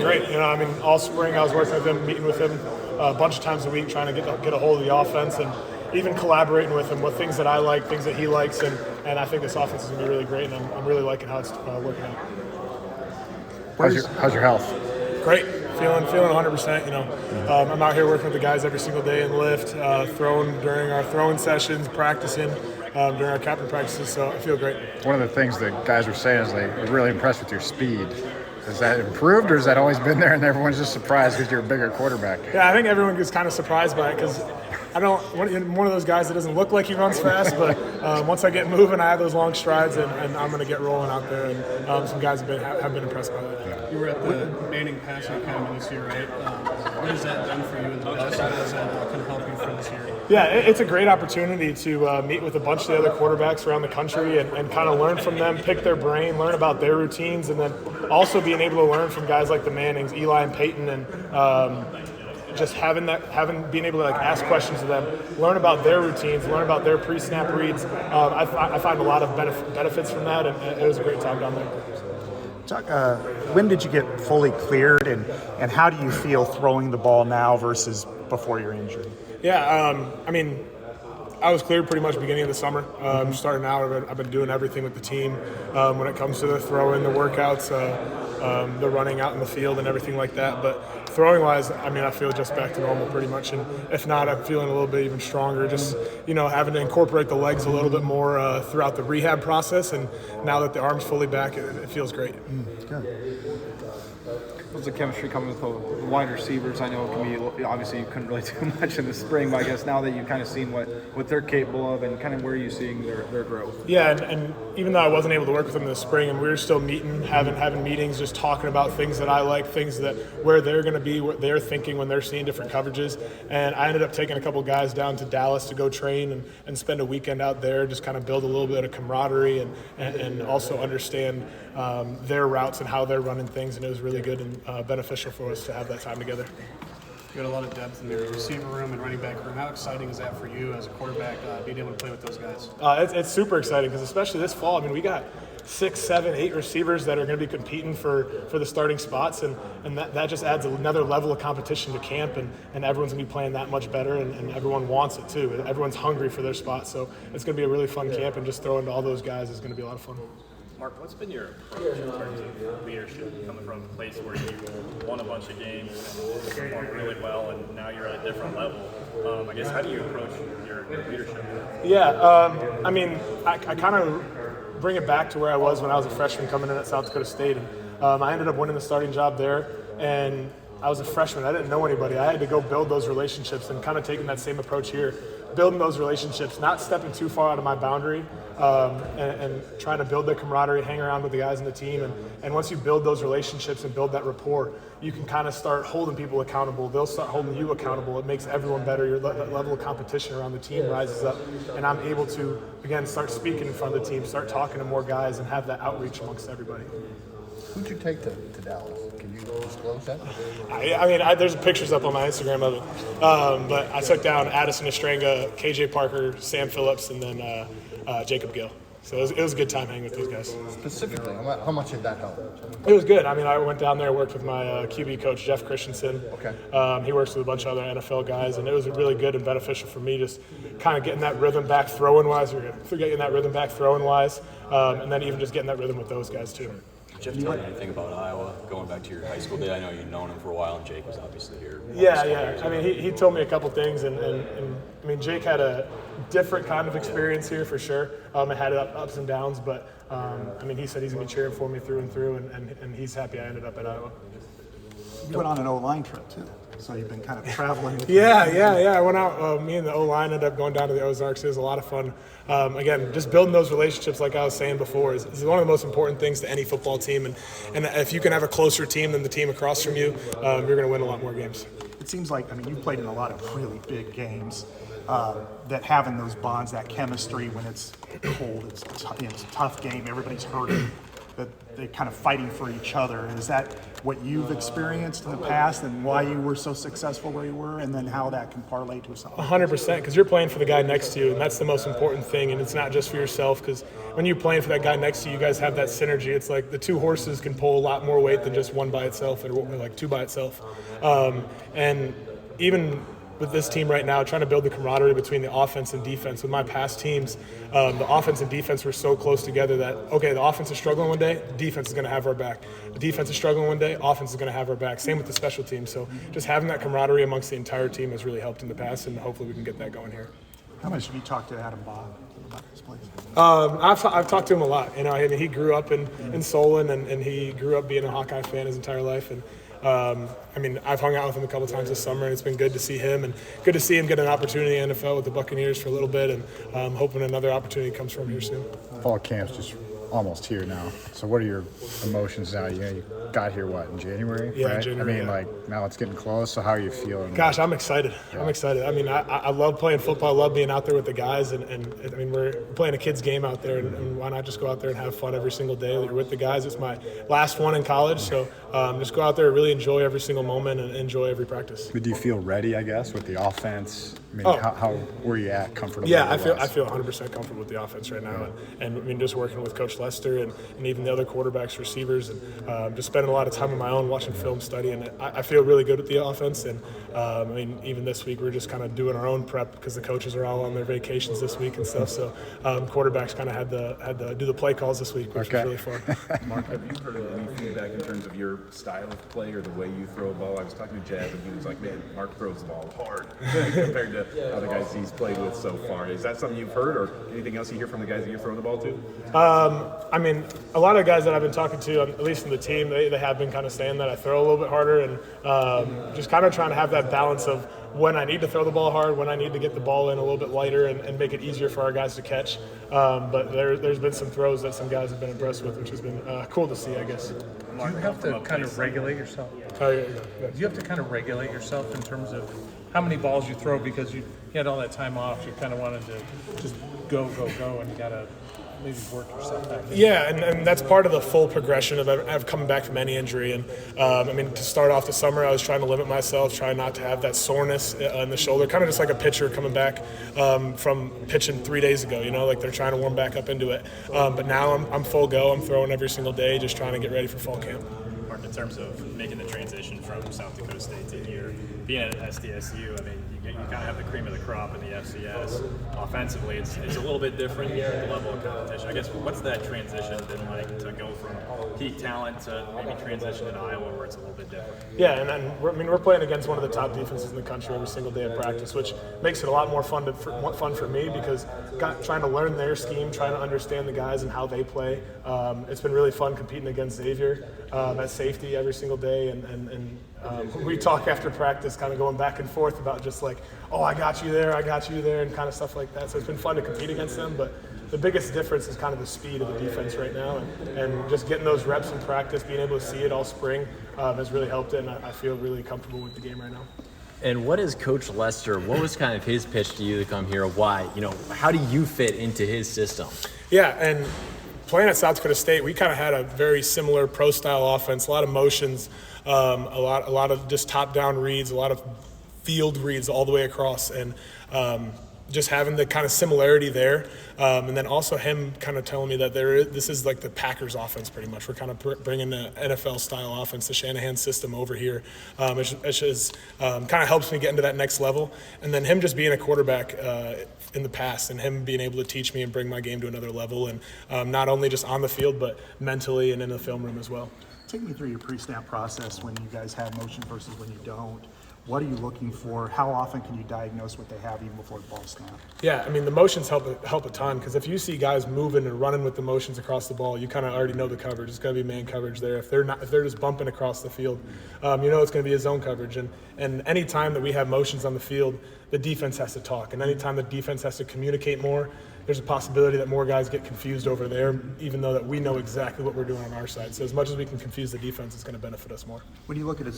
Great. I mean, all spring I was working with him, meeting with him a bunch of times a week, trying to get a hold of the offense and even collaborating with him with things that I like, things that he likes, and I think this offense is going to be really great, and I'm really liking how it's working out. How's your health? Great. Feeling 100%. I'm out here working with the guys every single day in lift, throwing during our throwing sessions, practicing during our captain practices. So I feel great. One of the things that guys were saying is they were really impressed with your speed. Has that improved, or has that always been there and everyone's just surprised because you're a bigger quarterback? Yeah, I think everyone gets kind of surprised by it because I'm one of those guys that doesn't look like he runs fast, but once I get moving, I have those long strides, and I'm going to get rolling out there. And some guys have been impressed by that. You were at the Manning Passing Academy this year, right? What has that done for you in the past? How does that kind of help you for this year? Yeah, it's a great opportunity to meet with a bunch of the other quarterbacks around the country and kind of learn from them, pick their brain, learn about their routines, and then also being able to learn from guys like the Mannings, Eli and Peyton, and just being able to ask questions of them, learn about their routines, learn about their pre-snap reads. I find a lot of benefits from that, and it was a great time down there. When did you get fully cleared, and how do you feel throwing the ball now versus before your injury? Yeah, I mean, I was cleared pretty much beginning of the summer. Starting out, I've been doing everything with the team when it comes to the throwing, the workouts, the running out in the field and everything like that. But throwing-wise, I mean, I feel just back to normal pretty much. And if not, I'm feeling a little bit even stronger. Just, having to incorporate the legs a little bit more throughout the rehab process. And now that the arm's fully back, it feels great. Good. What's the chemistry coming with the wide receivers? I know it can be, obviously you couldn't really do much in the spring, but I guess now that you've kind of seen what they're capable of and kind of where you're seeing their growth. Yeah, and even though I wasn't able to work with them in the spring, and we were still meeting, having meetings, just talking about things that I like, things that where they're going to be, what they're thinking when they're seeing different coverages. And I ended up taking a couple guys down to Dallas to go train and spend a weekend out there, just kind of build a little bit of camaraderie and also understand their routes and how they're running things. And it was really good and beneficial for us to have that time together. You got a lot of depth in the receiver room and running back room. How exciting is that for you as a quarterback, being able to play with those guys? It's super exciting because especially this fall, I mean, we got 6, 7, 8 receivers that are going to be competing for the starting spots, and that just adds another level of competition to camp, and everyone's going to be playing that much better, and everyone wants it too. Everyone's hungry for their spot, so it's going to be a really fun camp, and just throwing to all those guys is going to be a lot of fun. Mark, what's been your approach in terms of leadership, coming from a place where you won a bunch of games and performed really well, and now you're at a different level? I guess, how do you approach your leadership? Yeah, I mean, I kind of bring it back to where I was when I was a freshman coming in at South Dakota State. And I ended up winning the starting job there, and I was a freshman. I didn't know anybody. I had to go build those relationships, and kind of taking that same approach here, building those relationships, not stepping too far out of my boundary, and trying to build the camaraderie, hang around with the guys in the team. And once you build those relationships and build that rapport, you can kind of start holding people accountable. They'll start holding you accountable. It makes everyone better. Your level of competition around the team rises up. And I'm able to, again, start speaking in front of the team, start talking to more guys, and have that outreach amongst everybody. Who'd you take to Dallas? Can you disclose that? I mean, there's pictures up on my Instagram of it. But I took down Addison Estranga, KJ Parker, Sam Phillips, and then Jacob Gill. So it was a good time hanging with those guys. Specifically, how much did that help? It was good. I mean, I went down there, worked with my QB coach, Jeff Christensen. Okay. He works with a bunch of other NFL guys, and it was really good and beneficial for me, just kind of getting that rhythm back throwing-wise, and then even just getting that rhythm with those guys too. Jeff, tell me anything about Iowa, going back to your high school day? I know you've known him for a while, and Jake was obviously here. Yeah. I mean, he told me a couple things, and I mean, Jake had a different kind of experience here for sure. It had ups and downs, but I mean, he said he's going to be cheering for me through and through, and he's happy I ended up at Iowa. You went on an Oline trip too, so you've been kind of traveling. Yeah. I went out. Me and the Oline ended up going down to the Ozarks. It was a lot of fun. Again, just building those relationships, like I was saying before, is one of the most important things to any football team. And if you can have a closer team than the team across from you, you're going to win a lot more games. It seems like, I mean, you've played in a lot of really big games. That having those bonds, that chemistry when it's cold, it's a tough game, everybody's hurting. they're kind of fighting for each other. Is that what you've experienced in the past and why you were so successful where you were, and then how that can parlay to something? 100%, because you're playing for the guy next to you, and that's the most important thing. And it's not just for yourself, because when you're playing for that guy next to you, you guys have that synergy. It's like the two horses can pull a lot more weight than just one by itself, or like two by itself. And even with this team right now, trying to build the camaraderie between the offense and defense. With my past teams, the offense and defense were so close together that, okay, the offense is struggling one day, defense is going to have our back. The defense is struggling one day, offense is going to have our back. Same with the special teams. So just having that camaraderie amongst the entire team has really helped in the past, and hopefully we can get that going here. How much have you talked to Adam Bob about this place? I've talked to him a lot. You know, I mean, he grew up in Solon, and he grew up being a Hawkeye fan his entire life. And I mean, I've hung out with him a couple times this summer, and it's been good to see him, and good to see him get an opportunity in the NFL with the Buccaneers for a little bit, and hoping another opportunity comes from here soon. Fall camp's just almost here now. So what are your emotions now? You got here, what, in January? Yeah, right? January. I mean, like, now it's getting close, so how are you feeling? Gosh, I'm excited. I'm excited. I mean, I love playing football. I love being out there with the guys, and I mean, we're playing a kid's game out there, and why not just go out there and have fun every single day that you're with the guys? It's my last one in college, so just go out there and really enjoy every single moment and enjoy every practice. But do you feel ready, I guess, with the offense? I mean, how were you at comfortable? Yeah, I feel 100% comfortable with the offense right now, and I mean, just working with Coach Lester and even the other quarterbacks, receivers, and just spending a lot of time on my own watching film, studying it. I feel really good with the offense, and I mean, even this week we're just kind of doing our own prep because the coaches are all on their vacations this week and stuff. So quarterbacks kind of had to do the play calls this week, which was really fun. Mark, have you heard any feedback in terms of your style of play or the way you throw a ball? I was talking to Jazz, and he was like, "Man, Mark throws the ball hard compared to other guys he's played with so far." Is that something you've heard, or anything else you hear from the guys that you throw the ball to? I mean, a lot of guys that I've been talking to, at least in the team, they have been kind of saying that I throw a little bit harder, and just kind of trying to have that balance of when I need to throw the ball hard, when I need to get the ball in a little bit lighter and make it easier for our guys to catch. But there's been some throws that some guys have been impressed with, which has been cool to see, I guess. Do you have to kind of regulate yourself? Do you have to kind of regulate yourself in terms of how many balls you throw, because you had all that time off, you kind of wanted to just go, and you got to maybe work yourself back in? Yeah, and that's part of the full progression of coming back from any injury. And I mean, to start off the summer, I was trying to limit myself, trying not to have that soreness in the shoulder, kind of just like a pitcher coming back from pitching 3 days ago, you know, like they're trying to warm back up into it. But now I'm full go. I'm throwing every single day, just trying to get ready for fall camp. Mark, in terms of making the transition from South Dakota State to here, being at SDSU, I mean, you kind of have the cream of the crop in the FCS. Offensively, it's a little bit different here at the level of competition. I guess, what's that transition been like to go from peak talent to maybe transition in Iowa where it's a little bit different? Yeah, and we're playing against one of the top defenses in the country every single day of practice, which makes it a lot more fun for me because trying to learn their scheme, trying to understand the guys and how they play. It's been really fun competing against Xavier at safety every single day, and we talk after practice, kind of going back and forth about just like, oh, I got you there, and kind of stuff like that. So it's been fun to compete against them, but the biggest difference is kind of the speed of the defense right now, and just getting those reps in practice, being able to see it all spring has really helped it, and I feel really comfortable with the game right now. And what is Coach Lester, what was kind of his pitch to you to come here? Why? You know, how do you fit into his system? Yeah, and playing at South Dakota State, we kind of had a very similar pro-style offense, a lot of motions, a lot of just top-down reads, a lot of field reads all the way across, and just having the kind of similarity there, and then also him kind of telling me that this is like the Packers offense pretty much. We're kind of bringing the NFL-style offense, the Shanahan system over here, which is, kind of helps me get into that next level. And then him just being a quarterback in the past and him being able to teach me and bring my game to another level, and not only just on the field but mentally and in the film room as well. Take me through your pre-snap process when you guys have motion versus when you don't. What are you looking for? How often can you diagnose what they have even before the ball snap? Yeah, I mean, the motions help a ton, because if you see guys moving and running with the motions across the ball, you kind of already know the coverage. It's going to be man coverage there. If they're just bumping across the field, you know it's going to be a zone coverage. And any time that we have motions on the field, the defense has to talk. And any time the defense has to communicate more, there's a possibility that more guys get confused over there, even though that we know exactly what we're doing on our side. So as much as we can confuse the defense, it's going to benefit us more. When you look at a